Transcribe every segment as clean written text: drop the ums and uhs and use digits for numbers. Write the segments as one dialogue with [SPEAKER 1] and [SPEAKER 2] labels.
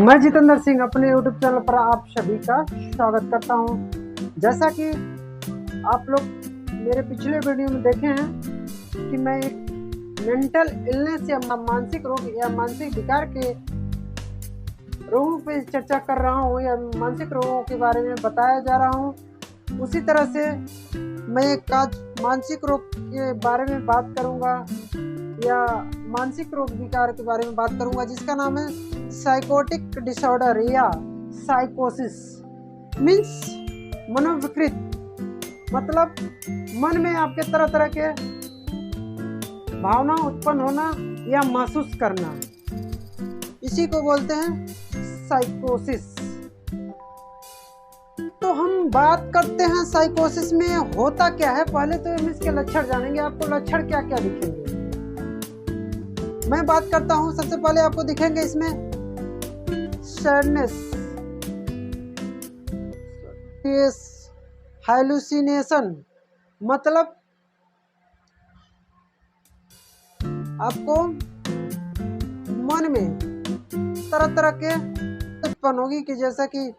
[SPEAKER 1] मैं जितेंद्र सिंह अपने YouTube channel पर आप सभी का स्वागत करता हूं। जैसा कि आप लोग मेरे पिछले वीडियो में देखे हैं कि मैं एक मेंटल इलनेस या मानसिक रोग या मानसिक विकार के रोगों पे चर्चा कर रहा हूं या मानसिक रोगों के बारे में बताया जा रहा हूं। उसी तरह से मैं एक आज मानसिक रोग के बारे में बात करूंगा या मानसिक रोग विकार के बारे में बात करूंगा, जिसका नाम है साइकोटिक डिसऑर्डर या साइकोसिस। मीन्स मनोविकृत, मतलब मन में आपके तरह तरह के भावना उत्पन्न होना या महसूस करना, इसी को बोलते हैं साइकोसिस। तो हम बात करते हैं साइकोसिस में होता क्या है। पहले तो हम इसके लक्षण जानेंगे, आपको लक्षण क्या क्या दिखेंगे। मैं बात करता हूं, सबसे पहले आपको दिखेंगे इसमें सैडनेस, हाइलुसिनेशन, मतलब आपको मन में तरह तरह के उत्पन्न होगी कि जैसा कि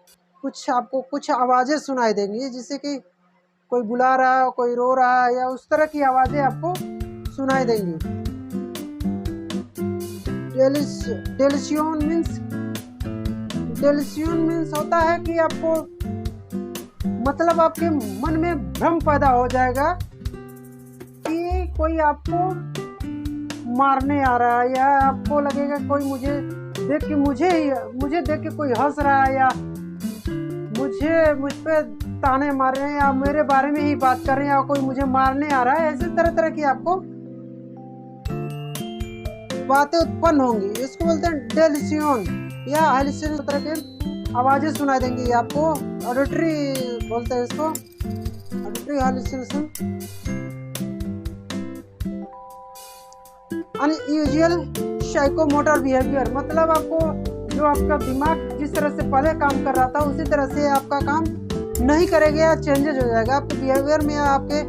[SPEAKER 1] आपको कुछ आवाजें सुनाई देंगी, जिससे कि कोई बुला रहा है, कोई रो रहा है, या उस तरह की आवाजें आपको सुनाई देंगी। डेल्यूशन मीन्स होता है कि आपको मतलब आपके मन में भ्रम पैदा हो जाएगा कि कोई आपको मारने आ रहा है, या आपको लगेगा कोई मुझे देख के कोई हंस रहा है, या मुझ पे ताने मार रहे हैं, या मेरे बारे में ही बात कर रहे हैं, या कोई मुझे मारने आ रहा है। ऐसे तरह तरह की आपको बातें उत्पन्न होंगी। इसको बोलते हैं डेल्यूशन या हाइलुसिनेशन। तरह के आवाजें सुनाई देंगी आपको, ऑडिटरी बोलते हैं इसको, ऑडिटरी हाइलुसिनेशन। अनयूजुअल साइकोमोटर बिहेवियर, मतलब आपको जो आपका दिमाग जिस तरह से पहले काम कर रहा था उसी तरह से आपका काम नहीं करेगा या चेंजेस हो जाएगा आपके बिहेवियर में, या आपके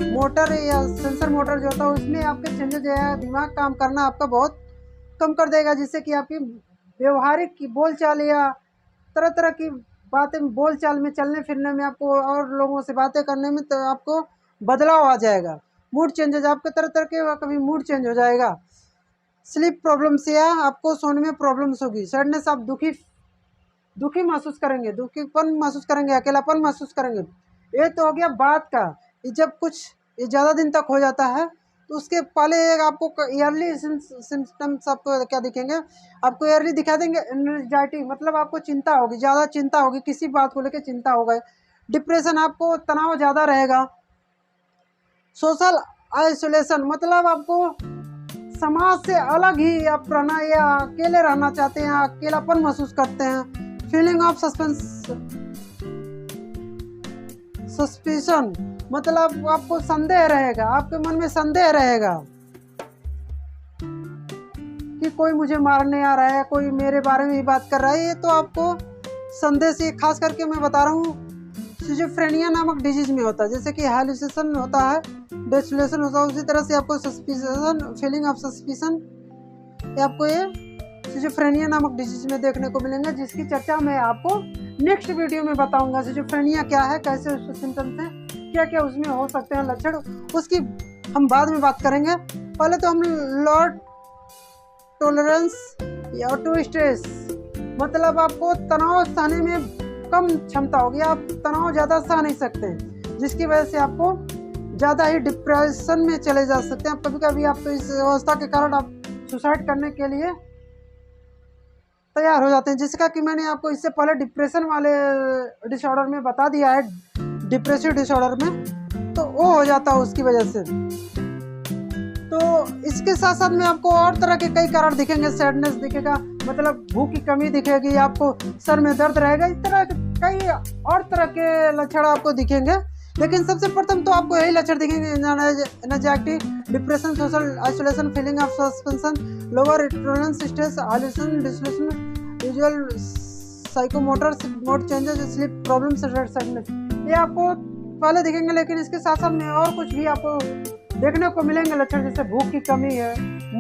[SPEAKER 1] मोटर या सेंसर मोटर जो होता है उसमें आपके चेंजेस जो है, दिमाग काम करना आपका बहुत कम कर देगा, जिससे कि आपकी व्यवहारिक की बोलचाल या तरह तरह की बातें बोलचाल में चलने फिरने में, आपको और लोगों से बातें करने में तो आपको बदलाव आ जाएगा। मूड चेंजेस, आपके तरह तरह के कभी मूड चेंज हो जाएगा। स्लीप प्रॉब्लम्स, या आपको सोने में प्रॉब्लम्स होगी। सैडनेस, आप दुखी महसूस करेंगे, दुखीपन महसूस करेंगे, अकेलापन महसूस करेंगे। ये तो हो गया बात का। जब कुछ ज़्यादा दिन तक हो जाता है तो उसके पहले आपको ईयरली सिम्टम्स आपको क्या दिखेंगे, आपको ईयरली दिखा देंगे एंजाइटी, मतलब आपको चिंता होगी, ज़्यादा चिंता होगी, किसी बात को लेकर चिंता होगा। डिप्रेशन, आपको तनाव ज़्यादा रहेगा। सोशल आइसोलेशन, मतलब आपको समाज से अलग ही आप रहना या अकेले रहना चाहते हैं, अकेलापन महसूस करते हैं। फीलिंग ऑफ सस्पिशन, मतलब आपको संदेह रहेगा, आपके मन में संदेह रहेगा कि कोई मुझे मारने आ रहा है, कोई मेरे बारे में ही बात कर रहा है। ये तो आपको संदेह से, खास करके मैं बता रहा हूँ सिजोफ्रेनिया नामक डिजीज में होता है। जैसे कि हाइलुसिनेशन होता है, डेसुलेशन होता है, उसी तरह से आपको सस्पिशन, फीलिंग ऑफ सस्पिशन, ये आपको ये सिजोफ्रेनिया नामक डिजीज में देखने को मिलेंगे, जिसकी चर्चा मैं आपको नेक्स्ट वीडियो में बताऊंगा। सिजोफ्रेनिया क्या है, कैसे उसके सिम्टम्स हैं, क्या क्या उसमें हो सकते हैं लक्षण, उसकी हम बाद में बात करेंगे। पहले तो हम लो टॉलरेंस या टू स्ट्रेस, मतलब आपको तनाव सहने में कम क्षमता होगी, आप तनाव ज़्यादा सह नहीं सकते, जिसकी वजह से आपको ज़्यादा ही डिप्रेशन में चले जा सकते हैं। कभी कभी आप तो इस अवस्था के कारण आप सुसाइड करने के लिए तैयार हो जाते हैं, जिसका कि मैंने आपको इससे पहले डिप्रेशन वाले डिसऑर्डर में बता दिया है, डिप्रेसिव डिसऑर्डर में, तो वो हो जाता है उसकी वजह से। तो इसके साथ साथ में आपको और तरह के कई कारण दिखेंगे। सैडनेस दिखेगा, मतलब भूख की कमी दिखेगी, आपको सर में दर्द रहेगा, इस तरह कई और तरह के लक्षण आपको दिखेंगे। लेकिन सबसे प्रथम तो आपको यही लक्षण दिखेंगे: anxiety, depression, social isolation, feeling of suspension, lower tolerance, stress, hallucination, dissociation, usual psychomotor mode changes, sleep problems, sadness. ये आपको पहले दिखेंगे, लेकिन इसके साथ साथ में और कुछ भी आपको देखने को मिलेंगे लक्षण, जैसे भूख की कमी है,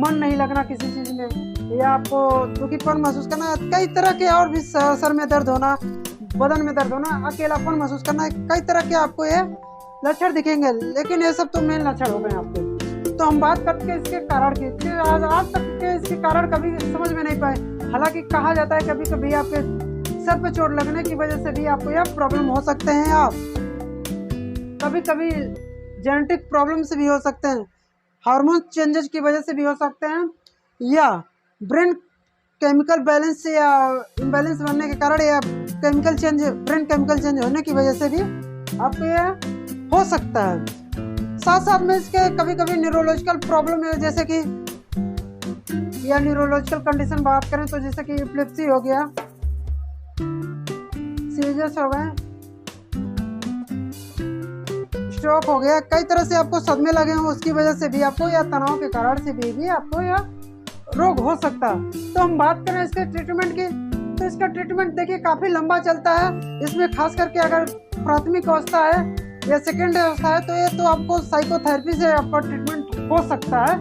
[SPEAKER 1] मन नहीं लगना किसी चीज़ में, या आपको दुखीपन महसूस करना, कई तरह के और भी सर में दर्द होना, बदन में दर्द होना, अकेलापन महसूस करना, कई तरह के आपको ये लक्षण दिखेंगे। लेकिन ये सब तो मेन लक्षण हो गए आपके। तो हम बात करते हैं इसके कारण की। आज तक के इसके कारण कभी समझ में नहीं पाए। हालांकि कहा जाता है कभी कभी आपके सर पे चोट लगने की वजह से भी आपको यह प्रॉब्लम हो सकते हैं। आप कभी कभी जेनेटिक प्रॉब्लम से भी हो सकते हैं, हार्मोन चेंजेस की वजह से भी हो सकते हैं, या ब्रेन केमिकल बैलेंस या इम्बैलेंस बनने के कारण, या chemical change, brain chemical change होने की वजह से भी आपको यह हो सकता है। साथ साथ में इसके कभी कभी न्यूरोलॉजिकल प्रॉब्लम है, जैसे कि या न्यूरोलॉजिकल कंडीशन बात करें तो जैसे कि एपिलेप्सी हो गया, सीरियस हो गए, स्ट्रोक हो गया, कई तरह से आपको सदमे लगे हों, उसकी वजह से भी आपको, या तनाव के कारण से भी आपको यह रोग हो सकता है। तो हम बात करें इसके ट्रीटमेंट की, तो इसका ट्रीटमेंट देखिए काफ़ी लंबा चलता है। इसमें खास करके अगर प्राथमिक अवस्था है या सेकेंड अवस्था है तो ये तो आपको साइकोथेरेपी से आपका ट्रीटमेंट हो सकता है।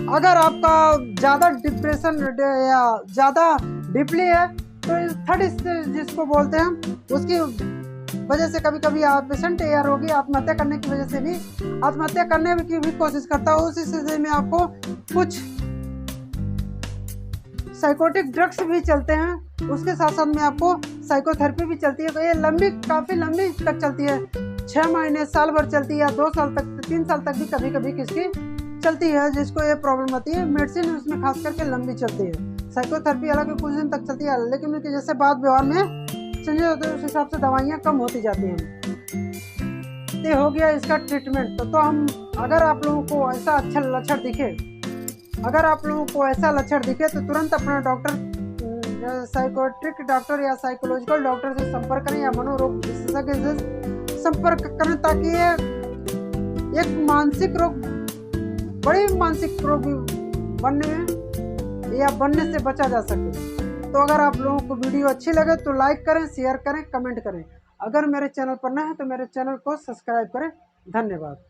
[SPEAKER 1] अगर आपका ज़्यादा डिप्रेशन या ज़्यादा डीपली है तो थर्ड स्टेज जिसको बोलते हैं, उसकी वजह से कभी कभी आप पेशेंट या रोगी आत्महत्या करने की वजह से भी आत्महत्या करने की भी कोशिश करता है। उस स्थिति में आपको कुछ साइकोटिक ड्रग्स भी चलते हैं, उसके साथ साथ में आपको साइकोथेरेपी भी चलती है। तो ये काफ़ी लंबी तक चलती है, 6 महीने, साल भर चलती है, या 2 साल तक, 3 साल तक भी कभी कभी किसकी चलती है, जिसको ये प्रॉब्लम होती है। मेडिसिन उसमें खास करके लंबी चलती है। साइकोथेरेपी हालांकि कुछ दिन तक चलती है, लेकिन उनके जैसे बात व्यवहार में चेंजेस होते हैं उस हिसाब से दवाइयाँ कम होती जाती हैं। ये हो गया इसका ट्रीटमेंट। तो हम, अगर आप लोगों को ऐसा अच्छा लक्षण दिखे, अगर आप लोगों को ऐसा लक्षण दिखे तो तुरंत अपना डॉक्टर, साइकोट्रिक डॉक्टर या साइकोलॉजिकल डॉक्टर से संपर्क करें, या मनोरोग विशेषज्ञ से संपर्क करें, ताकि ये एक मानसिक रोग, बड़ी मानसिक रोग बनने से बचा जा सके। तो अगर आप लोगों को वीडियो अच्छी लगे तो लाइक करें, शेयर करें, कमेंट करें। अगर मेरे चैनल पर नए हैं तो मेरे चैनल को सब्सक्राइब करें। धन्यवाद।